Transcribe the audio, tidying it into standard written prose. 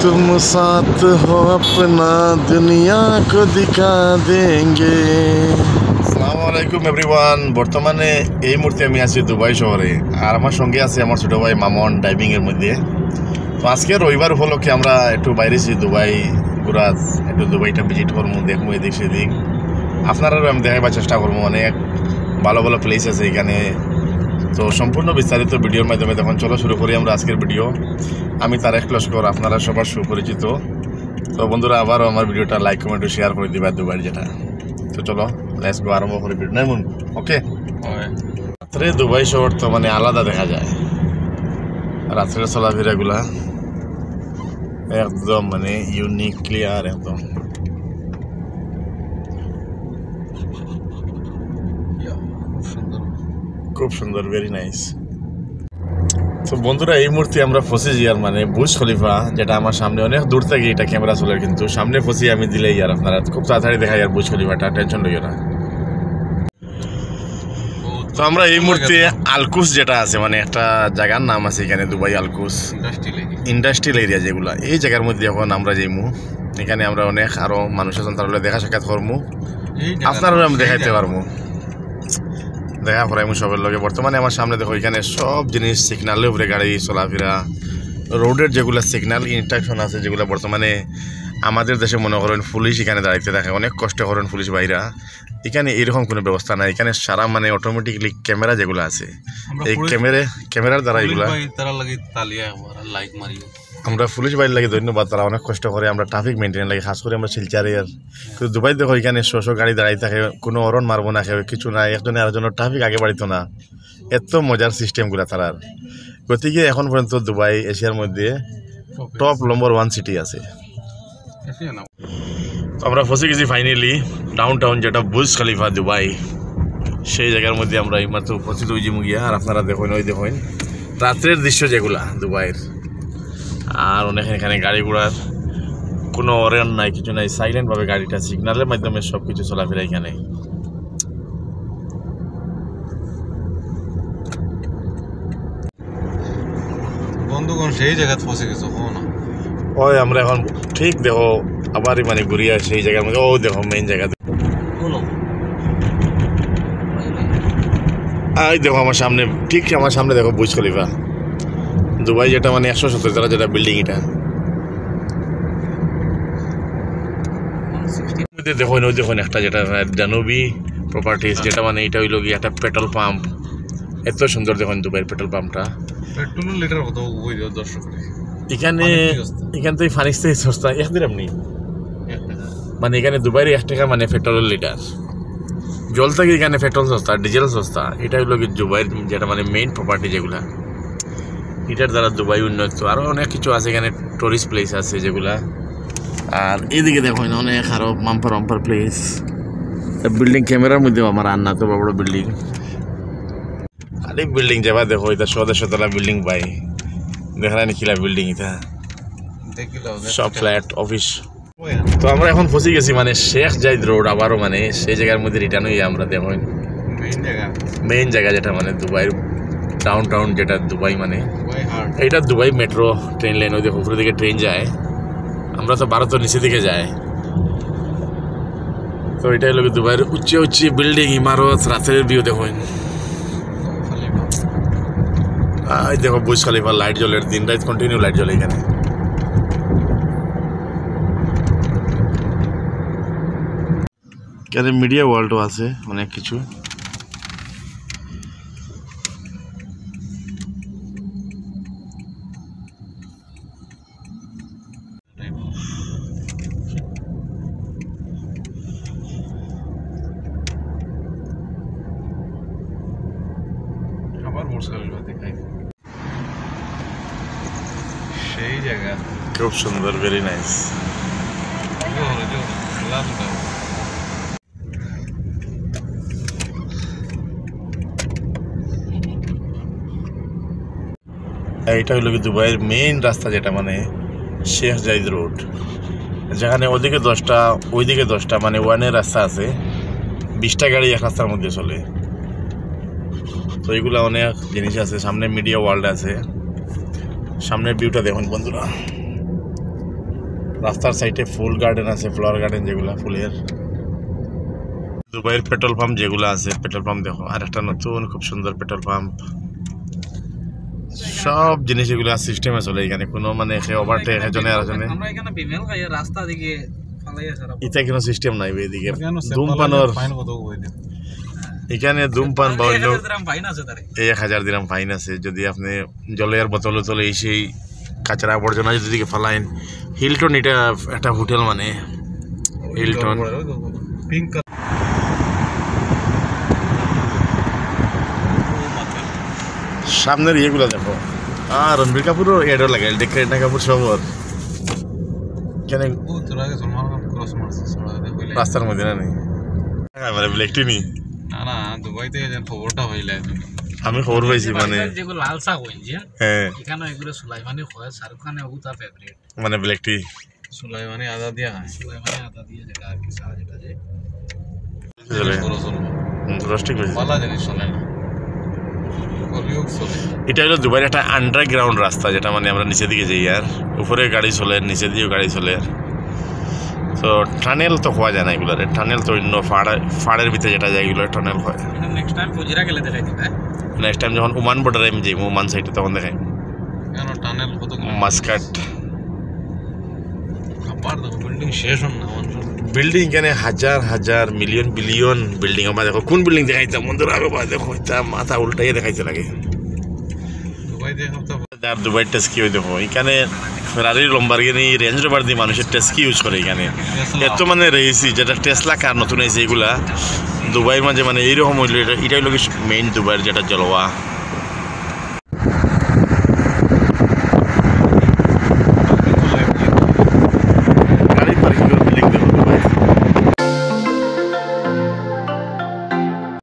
तुम साथ हो अपना दुनिया को दिखा देंगे। আসসালামু আলাইকুম এভরিওয়ান। বর্তমানে এই মুহূর্তে আমি আছি দুবাই শহরে, আর আমার সঙ্গে আছে আমার ছোটো ভাই মামন ড্রাইভিংয়ের মধ্যে। তো আজকে রবিবার উপলক্ষে আমরা একটু বাইরেছি দুবাই ঘুরার, একটু দুবাইটা ভিজিট করবো, দেখবো এদিক সেদিক। আপনারাও আমি দেখাবার চেষ্টা করবো, অনেক ভালো ভালো প্লেস আছে এখানে। তো সম্পূর্ণ বিস্তারিত ভিডিওর মাধ্যমে তখন চলো শুরু করি আমরা আজকের ভিডিও। আমি তারেক লস্কর, আপনারা সবার সুপরিচিত। তো বন্ধুরা আবারও আমার ভিডিওটা লাইক কমেন্ট শেয়ার করে দিবা দুবাই যেটা। তো চলো লেটস গো, আরম্ভ করে ভিডিও নাই মন। ওকে, রাত্রে দুবাই শহর তো মানে আলাদা দেখা যায়, রাত্রের চলাফেরাগুলা একদম মানে ইউনিক, ক্লিয়ার একদম। খুব সুন্দর, ভেরি নাইস। তো বন্ধুরা এই মুহূর্তে আমরা ফসেছি আর মানে বুর্জ খলিফা, যেটা আমার সামনে অনেক দূর থেকে এটা ক্যামেরা চলে, কিন্তু সামনে ফসি আমি দিলেই আর আপনারা খুব তাড়াতাড়ি দেখাই আর বুর্জ খলিফাটা, টেনশন লইও না। তো আমরা এই মুহূর্তে আলকুস যেটা আছে মানে একটা জায়গার নাম আছে এখানে দুবাই, আলকুস ইন্ডাস্ট্রিয়াল এরিয়া যেগুলা, এই জায়গার মধ্যে এখন আমরা যাইমু। এখানে আমরা অনেক আরো মানুষ আছেন, তাহলে দেখা সাক্ষাৎ করবো, আপনারাও আমি দেখাইতে পারবো, দেখা করাইমু সবের লগে। বর্তমানে আমার সামনে দেখো এখানে সব জিনিস সিগনালের উপরে গাড়ি চলাফেরা, রোডের যেগুলো সিগনাল ইনস্ট্রাকশন আছে যেগুলো বর্তমানে আমাদের দেশে মনে করেন পুলিশ এখানে দাঁড়াইতে থাকে, অনেক কষ্ট করেন পুলিশ ভাইরা। এখানে এরকম কোনো ব্যবস্থা নাই, এখানে সারা মানে অটোমেটিকলি ক্যামেরা যেগুলো আছে, এই ক্যামেরার দ্বারা এগুলা আমরা পুলিশ বাইর লাগে ধন্যবাদ, তারা অনেক কষ্ট করে। আমরা ট্রাফিক মেনটেন লাগে, খাস করে আমরা শিলচারে। আর কিন্তু দুবাই দেখো এখানে শো গাড়ি দাঁড়াই থাকে, কোনো অরণ মারবো না, কিছু না, একজনে আরেকজনের ট্রাফিক আগে বাড়িত না, এত মজার সিস্টেমগুলো তারার। গতিকে এখন পর্যন্ত দুবাই এশিয়ার মধ্যে টপ নম্বর 1 সিটি আছে। তো আমরা ফসে গেছি ফাইনালি ডাউন টাউন, যেটা বুর্জ খলিফা দুবাই, সেই জায়গার মধ্যে আমরা এইমাত্র উপস্থিত হয়েছি মুগিয়া। আর আপনারা দেখুন, ওই দেখুন রাত্রের দৃশ্য যেগুলা দুবাইয়ের। আর অনেক এখানে গাড়ি ঘোড়ার কোনো অরেন নাই, কিছু নাই, সাইলেন্টভাবে গাড়িটা সিগন্যালের মাধ্যমে সব কিছু চলাফেরা এখানে। বন্ধুগণ সেই জায়গায় ফসে গেছে ওই আমরা এখন ঠিক দেখো আবারই মানে ঘুরিয়ে সেই জায়গার মধ্যে। ও দেখো মেইন জায়গা, এই দেখো আমার সামনে, ঠিক আমার সামনে দেখো বুর্জ খলিফা দুবাই, যেটা মানে 170 তলা যেটা বিল্ডিং, এটা দেখুন। ওই দেখুন একটা যেটা জানুবি প্রপার্টিস, যেটা মানে এটা হইল গিয়ে একটা পেট্রোল পাম্প, এত সুন্দর দেখুন দুবাইয়ের পেট্রোল পাম্পটা। পেট্রোল লিটার কত দর্শক এখানে এখান থেকে ফানিস থেকে সস্তা, একদিন আপনি মানে এখানে দুবাইয়ের 1 টাকা মানে পেট্রোলের লিটার। জল থেকে এখানে পেট্রোল সস্তা, ডিজেল সস্তা। এটা হইল কি দুবাইয়ের যেটা মানে মেইন প্রপার্টি যেগুলা, এটার দ্বারা দুবাই উন্নত। আরও অনেক কিছু আছে এখানে, টুরিস্ট প্লেস আছে যেগুলা। আর এইদিকে দেখুন অনেক আরও মাম্পার প্লেস, বিল্ডিং ক্যামেরার মধ্যেও আমার আন্না তো বড় বড় বিল্ডিং, খালি বিল্ডিং যাবা দেখো, এটা 100 তলা বিল্ডিং পাই, দেখা নিখিলা বিল্ডিং, এটা সব ফ্ল্যাট অফিস। তো আমরা এখন ফসে গেছি মানে শেখ জাইদ রোড, আবারও মানে সেই জায়গার মধ্যে রিটার্ন হয়ে আমরা দেখুন মেইন জায়গা যেটা মানে দুবাইয়ের ডাউন টাউন, যেটা দুবাই মানে এইটা দুবাই মেট্রো ট্রেন লাইন। ওই দেখো উপরের দিকে ট্রেন যায়, আমরা তো ভারতের নিচে দিকে যাই। তো এটাই লোক দুবাইয়ের উচ্চ বিল্ডিং, ইমারত, রাতের ভিউ দেখুন। এই দেখো বুর্জ খলিফা লাইট জ্বলে, দিন রাত কন্টিনিউ লাইট জ্বলে এখানে। এখানে মিডিয়া ওয়ার্ল্ডও আছে, অনেক কিছু। সেই জায়গা খুব সুন্দর, ভেরি নাইস। এইটা হইল কি দুবাইয়ের মেইন রাস্তা, যেটা মানে শেখ জাইদ রোড, যেখানে ওদিকে 10টা ওইদিকে 10টা মানে ওয়ানের রাস্তা আছে, 20টা গাড়ি এক রাস্তার মধ্যে চলে। তো এইগুলো অনেক জিনিস আছে। সামনে মিডিয়া ওয়ার্ল্ড আছে, সামনের ভিউটা দেখুন বন্ধুরা। রাস্তার সাইডে ফুল গার্ডেন আছে, ফ্লাওয়ার গার্ডেন যেগুলা ফুলের। দুবাইয়ের পেট্রোল পাম্প যেগুলো আছে, পেট্রোল পাম্প দেখো, আর একটা নতুন খুব সুন্দর পেট্রোল পাম্প। সব জিনিস এগুলো সিস্টেমে চলে এখানে, কোনো মানে ওভারটেক এজনে আর এজনে আমরা এখানে বিমেল খাই রাস্তা দিকে ফালাই আছে এটা কোনো সিস্টেম নাই এদিকে ধূমপানের। ফাইন কত কই দিও এখানে ধূমপান বা অন্য ফাইন আছে তারে 1000 দিরহাম ফাইন আছে যদি আপনি জলের বোতলে তোলে সেই কাঁচরা আবর্জনা যদি ফালাইন। হিলটন এটা একটা হোটেল, মানে হিলটন। পিঙ্ক সামনের ইয়েগুলো দেখো, আর রণবীর কাপুরও এডও লাগে, কারিনা কাপুর সবর কেন ও তোরা আগে সলমান খান ক্রস মারছে সরা দে কইলে রাস্তার মধ্যে না নেই মানে ব্ল্যাকটি নি। না না দুবাইতে যে খবরটা হইলা আমি খবর পাইছি মানে যেগুলো লালসা হইছে হ্যাঁ এখানে এগুলো সুলাইমানি হয়, শাহরুখ খানের ওগুতা ফেভারিট। মানে ব্ল্যাকটি সুলাইমানি আদা দিয়া খায় সুলাইমানি আদা দিয়ে যেটা আর কি সারা যেটা যে চলে বড় চলবে রস্টিক হয়েছে। পালা জিনিস চলে না কলিউগ চলে। এটা হলো দুবাইয়ের একটা আন্ডারগ্রাউন্ড রাস্তা, যেটা মানে আমরা নিচের দিকে যাই আর উপরে গাড়ি চলে, নিচের দিকেও গাড়ি চলে। তো টানেল তো হওয়া যায় না এগুলোর, টানেল তো অন্য ফাড়ের ভিতরে যেটা যায় এগুলো টানেল হয়। নেক্সট টাইম ফুজিরা গেলে দেখাই দিবে। নেক্সট টাইম যখন ওমান বর্ডারে আমি যাই, ওমান সাইডে তখন দেখাই কেন টানেল কত মাস্কাট আবার দেখো বিল্ডিং শেষ হন না মানুষ বিল্ডিং কেন হাজার হাজার মিলিয়ন বিলিয়ন বিল্ডিং। আমার দেখো কোন বিল্ডিং দেখাইছে মন্দির আরো দেখো, মাথা উল্টাইয়ে দেখাইছে লাগে। দুবাই দিয়ে হপ্তাহ আর দুবাই টেস্কি হয়ে দেখো এখানে ফেরারি লম্বারগিনি রেঞ্জ রোভার দিয়ে মানুষের টেস্কি ইউজ করে এখানে। এত মানে রয়েছি যেটা টেসলা কার নতুন হয়েছে এগুলা দুবাইয়ের মাঝে, মানে এইরকম হইলো। এটা হইলো মেইন দুবাইয়ের যেটা জলওয়া।